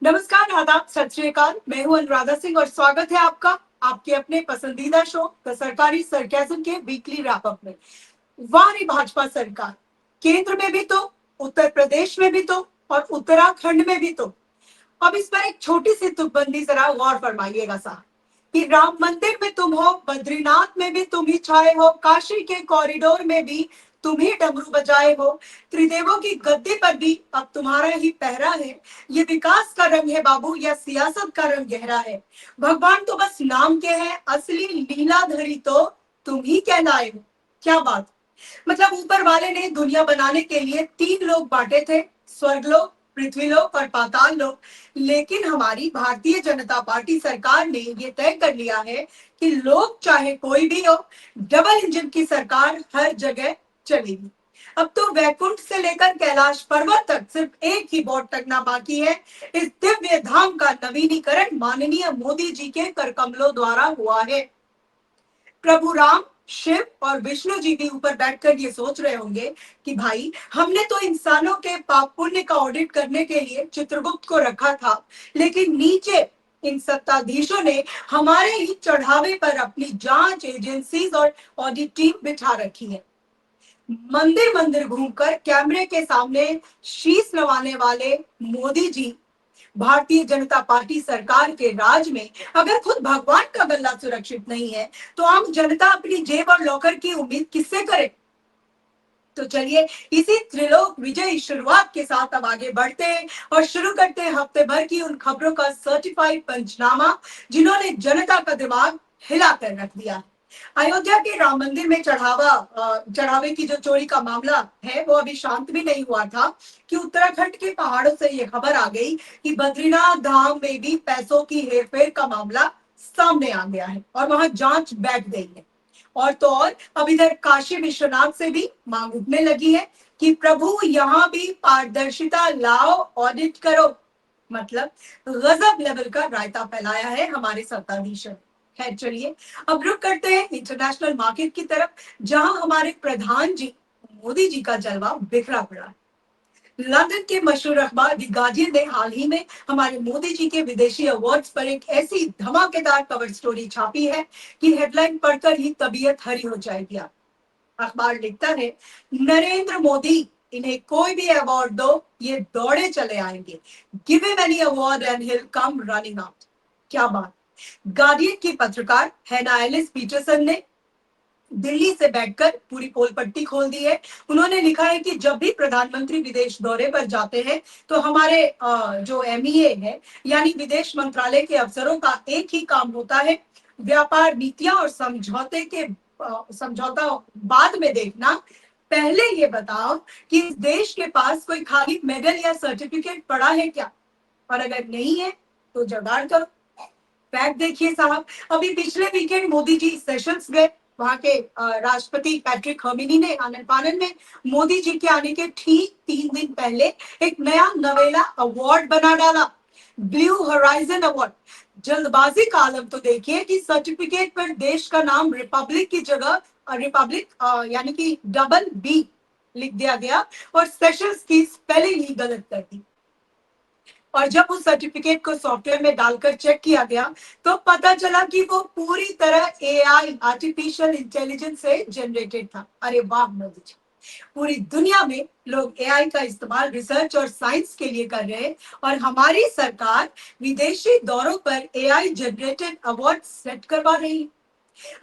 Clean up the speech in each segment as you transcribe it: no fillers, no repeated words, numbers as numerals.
नमस्कार, आदाब, सत श्री अकाल। मैं हूं अनुराधा सिंह और स्वागत है आपका आपके अपने पसंदीदा शो द सरकारी सरकाज़म के वीकली रैप अप में। वाह रे भाजपा सरकार, केंद्र में भी तो, उत्तर प्रदेश में भी तो और उत्तराखंड में भी तो। अब इस पर एक छोटी सी तुकबंदी जरा गौर फरमाइएगा साहब कि राम मंदिर में तुम हो, बद्रीनाथ में भी तुम ही छाए हो, काशी के कॉरिडोर में भी तुम ही डमरू बजाए हो, त्रिदेवों की गद्दी पर भी अब तुम्हारा ही पहरा है। ये विकास का रंग है बाबू या सियासत का रंग गहरा है? भगवान तो बस नाम के हैं, असली लीलाधरी तो तुम ही कहलाए हो। क्या बात, मतलब ऊपर वाले ने दुनिया बनाने के लिए तीन लोग बांटे थे, स्वर्गलोक, पृथ्वीलोक और पाताल लोक। लेकिन हमारी भारतीय जनता पार्टी सरकार ने ये तय कर लिया है कि लोग चाहे कोई भी हो, डबल इंजन की सरकार हर जगह चलेगी। अब तो वैकुंठ से लेकर कैलाश पर्वत तक सिर्फ एक ही बोर्ड टंगना बाकी है। इस दिव्य धाम का नवीनीकरण माननीय मोदी जी के कर कमलों द्वारा हुआ है। प्रभु राम, शिव और विष्णु जी भी ऊपर बैठकर ये सोच रहे होंगे कि भाई, हमने तो इंसानों के पाप पुण्य का ऑडिट करने के लिए चित्रगुप्त को रखा था, लेकिन नीचे इन सत्ताधीशों ने हमारे ही चढ़ावे पर अपनी जांच एजेंसीज और ऑडिट टीम बिठा रखी है। मंदिर मंदिर घूमकर कैमरे के सामने शीश नवाने वाले मोदी जी भारतीय जनता पार्टी सरकार के राज में अगर खुद भगवान का गला सुरक्षित नहीं है, तो आम जनता अपनी जेब और लॉकर की उम्मीद किससे करे? तो चलिए, इसी त्रिलोक विजयी शुरुआत के साथ अब आगे बढ़ते हैं और शुरू करते हैं हफ्ते भर की उन खबरों का सर्टिफाइड पंचनामा जिन्होंने जनता का दिमाग हिला कर रख दिया। अयोध्या के राम मंदिर में चढ़ावे की जो चोरी का मामला है वो अभी शांत भी नहीं हुआ था कि उत्तराखंड के पहाड़ों से ये खबर आ गई कि बद्रीनाथ धाम में भी पैसों की हेरफेर का मामला सामने आ गया है और वहां जांच बैठ गई है। और तो और अब इधर काशी विश्वनाथ से भी मांग उठने लगी है कि प्रभु यहाँ भी पारदर्शिता लाओ, ऑडिट करो। मतलब गजब लेवल का रायता फैलाया है हमारे सत्ताधीशों। खैर चलिए, अब रुक करते हैं इंटरनेशनल मार्केट की तरफ, जहां हमारे प्रधान जी मोदी जी का जलवा बिखरा पड़ा है। लंदन के मशहूर अखबार द गार्डियन ने हाल ही में हमारे मोदी जी के विदेशी अवार्ड्स पर एक ऐसी धमाकेदार कवर स्टोरी छापी है कि हेडलाइन पढ़कर ही तबीयत हरी हो जाएगी। अखबार लिखता है, नरेंद्र मोदी, इन्हें कोई भी अवार्ड दो, ये दौड़े चले आएंगे। Give him any award and he will come running out. क्या बात। गार्डियन की पत्रकार हैना एलिस पीटरसन ने दिल्ली से बैठकर पूरी पोल पट्टी खोल दी है। उन्होंने लिखा है कि जब भी प्रधानमंत्री विदेश दौरे पर जाते हैं तो हमारे जो एमईए है यानी विदेश मंत्रालय के अफसरों का एक ही काम होता है, व्यापार नीतियां और समझौता बाद में देखना। पहले ये बताओ कि इस देश के पास कोई खाली मेडल या सर्टिफिकेट पड़ा है क्या, और अगर नहीं है तो जुगाड़ करो। फैक्ट देखिए साहब, अभी पिछले वीकेंड मोदी जी सेशंस गए। वहां के राष्ट्रपति पैट्रिक हर्मिनी ने आनंद फानन में मोदी जी के आने के ठीक 3 दिन पहले एक नया नवेला अवार्ड बना डाला, ब्लू होराइजन अवार्ड। जल्दबाजी का आलम तो देखिए कि सर्टिफिकेट पर देश का नाम रिपब्लिक की जगह रिपब्लिक यानी कि डबल बी लिख दिया गया और सेशंस की स्पेलिंग ही गलत कर दी। और जब उस सर्टिफिकेट को सॉफ्टवेयर में डालकर चेक किया गया तो पता चला कि वो पूरी तरह एआई आर्टिफिशियल इंटेलिजेंस से जनरेटेड था। अरे वाह मोदी जी, पूरी दुनिया में लोग एआई का इस्तेमाल रिसर्च और साइंस के लिए कर रहे हैं और हमारी सरकार विदेशी दौरों पर एआई जनरेटेड अवार्ड सेट करवा रही है।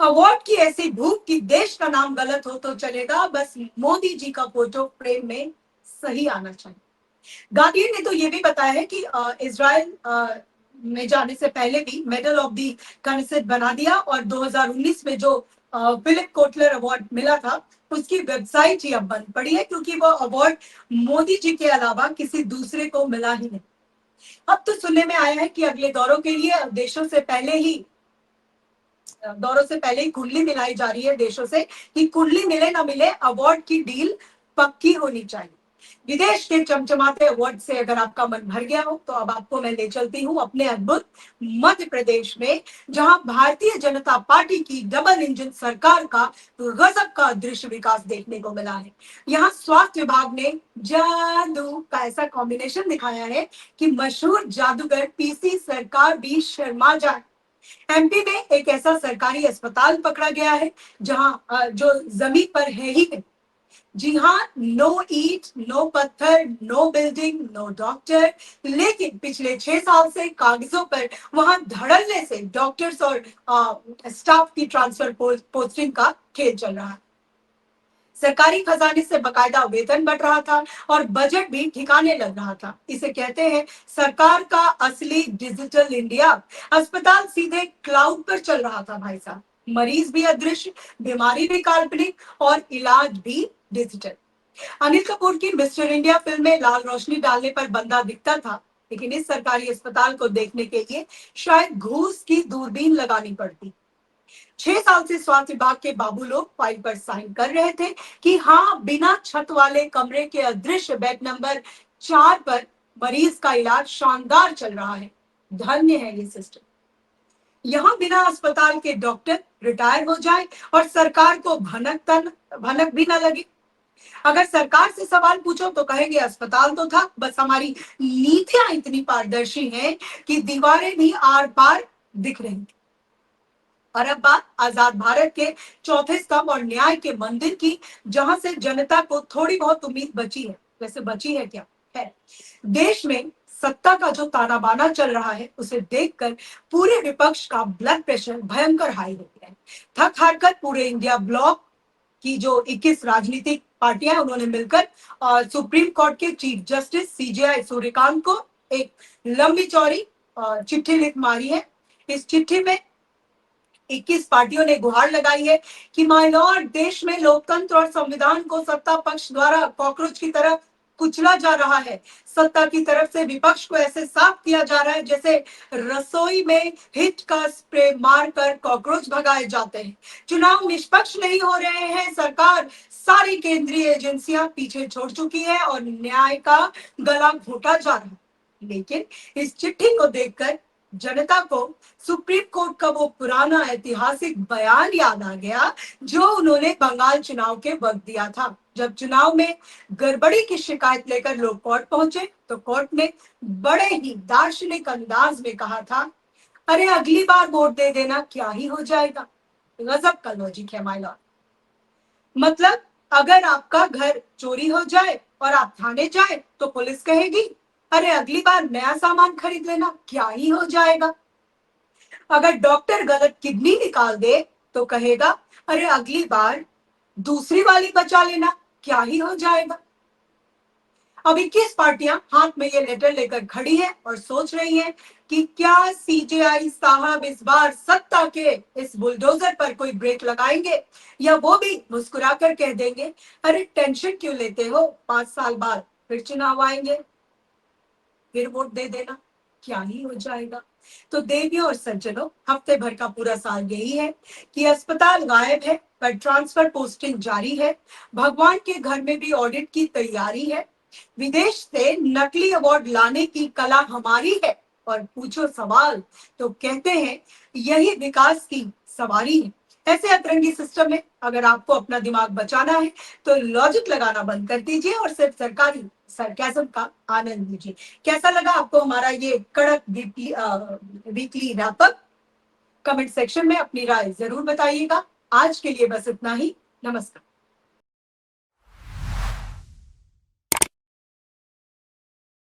अवार्ड की ऐसी भूख कि देश का नाम गलत हो तो चलेगा, बस मोदी जी का फोटो फ्रेम में सही आना चाहिए। गार्डियन ने तो ये भी बताया है कि इजराइल में जाने से पहले भी मेडल ऑफ दी कनेसेट बना दिया और 2019 में जो फिलिप कोटलर अवार्ड मिला था उसकी वेबसाइट ही अब बंद पड़ी है क्योंकि वो अवार्ड मोदी जी के अलावा किसी दूसरे को मिला ही नहीं। अब तो सुनने में आया है कि अगले दौरों से पहले ही कुंडली मिलाई जा रही है देशों से कि कुंडली मिले ना मिले अवार्ड की डील पक्की होनी चाहिए। विदेश के चमचमाते अवार्ड से अगर आपका मन भर गया हो तो अब आपको मैं ले चलती हूँ अपने अद्भुत मध्य प्रदेश में, जहां भारतीय जनता पार्टी की डबल इंजन सरकार का गजब का दृश्य विकास देखने को मिला है। यहाँ स्वास्थ्य विभाग ने जादू का ऐसा कॉम्बिनेशन दिखाया है कि मशहूर जादूगर पीसी सरकार भी शर्मा जाए। एमपी में एक ऐसा सरकारी अस्पताल पकड़ा गया है जहां जो जमीन पर है ही है। जी हाँ, नो ईट, नो पत्थर, नो बिल्डिंग, नो डॉक्टर। लेकिन पिछले 6 साल से कागजों पर वहां धड़ल्ले से डॉक्टर्स और स्टाफ की ट्रांसफर पोस्टिंग का खेल चल रहा है। सरकारी खजाने से बकायदा वेतन बढ़ रहा था और बजट भी ठिकाने लग रहा था। इसे कहते हैं सरकार का असली डिजिटल इंडिया। अस्पताल सीधे क्लाउड पर चल रहा था भाई साहब। मरीज भी अदृश्य, बीमारी भी काल्पनिक और इलाज भी डिजिटल। अनिल कपूर की मिस्टर इंडिया फिल्म में लाल रोशनी डालने पर बंदा दिखता था, लेकिन इस सरकारी अस्पताल को देखने के लिए शायद घूस की दूरबीन लगानी पड़ती। 6 साल से स्वास्थ्य विभाग के बाबू लोग फाइल पर साइन कर रहे थे कि हाँ, बिना छत वाले कमरे के अदृश्य बेड नंबर 4 पर मरीज का इलाज शानदार चल रहा है। धन्य है ये सिस्टम। यहाँ बिना अस्पताल के डॉक्टर रिटायर हो जाए और सरकार को भनक भी ना लगे। अगर सरकार से सवाल पूछो तो कहेंगे अस्पताल तो था, बस हमारी नीतियां इतनी पारदर्शी हैं कि दीवारें भी आर पार दिख रही थी। और अब बात आजाद भारत के चौथे स्तंभ और न्याय के मंदिर की, जहां से जनता को थोड़ी बहुत उम्मीद बची है। वैसे बची है क्या? है। देश में सत्ता का जो ताना बाना चल रहा है उसे देखकर पूरे विपक्ष का ब्लड प्रेशर भयंकर हाई हो गया है। थक हार कर पूरे इंडिया ब्लॉक की जो 21 राजनीतिक पार्टियां उन्होंने मिलकर और सुप्रीम कोर्ट के चीफ जस्टिस सीजेआई सूर्यकांत को एक लंबी चौड़ी चिट्ठी लिख मारी है। इस चिट्ठी में 21 पार्टियों ने गुहार लगाई है कि माय लॉर्ड, देश में लोकतंत्र और संविधान को सत्ता पक्ष द्वारा कॉकरोच की तरह कुचला जा रहा है। सत्ता की तरफ से विपक्ष को ऐसे साफ किया जा रहा है जैसे रसोई में हिट का स्प्रे मारकर कॉकरोच भगाए जाते हैं। चुनाव निष्पक्ष नहीं हो रहे हैं। सरकार सारी केंद्रीय एजेंसियां पीछे छोड़ चुकी है और न्याय का गला घोटा जा रहा है। लेकिन इस चिट्ठी को देखकर जनता को सुप्रीम कोर्ट का वो पुराना ऐतिहासिक बयान याद आ गया जो उन्होंने बंगाल चुनाव के वक्त दिया था। जब चुनाव में गड़बड़ी की शिकायत लेकर लोग कोर्ट पहुंचे तो कोर्ट ने बड़े ही दार्शनिक अंदाज में कहा था, अरे अगली बार वोट दे देना, क्या ही हो जाएगा। गजब का लॉजिक है माय लॉर्ड। मतलब अगर आपका घर चोरी हो जाए और आप थाने जाए तो पुलिस कहेगी, अरे अगली बार नया सामान खरीद लेना, क्या ही हो जाएगा। अगर डॉक्टर गलत किडनी निकाल दे तो कहेगा, अरे अगली बार दूसरी वाली बचा लेना, क्या ही हो जाएगा। अब 21 पार्टियां हाथ में ये लेटर लेकर खड़ी हैं और सोच रही हैं कि क्या सीजेआई साहब इस बार सत्ता के इस बुलडोजर पर कोई ब्रेक लगाएंगे या वो भी मुस्कुराकर कह देंगे, अरे टेंशन क्यों लेते हो, 5 साल बाद फिर चुनाव आएंगे, फिर वोट दे देना, क्या ही हो जाएगा। तो देवियों और सज्जनों, हफ्ते भर का पूरा साल यही है कि अस्पताल गायब है पर ट्रांसफर पोस्टिंग जारी है। भगवान के घर में भी ऑडिट की तैयारी है। विदेश से नकली अवार्ड लाने की कला हमारी है और पूछो सवाल तो कहते हैं यही विकास की सवारी है। ऐसे अतरंगी सिस्टम में अगर आपको अपना दिमाग बचाना है तो लॉजिक लगाना बंद कर दीजिए और सिर्फ सरकारी सरकाज़म का आनंद लीजिए। कैसा लगा आपको हमारा ये कड़क वीकली रैपअप? कमेंट सेक्शन में अपनी राय जरूर बताइएगा। आज के लिए बस इतना ही। नमस्कार।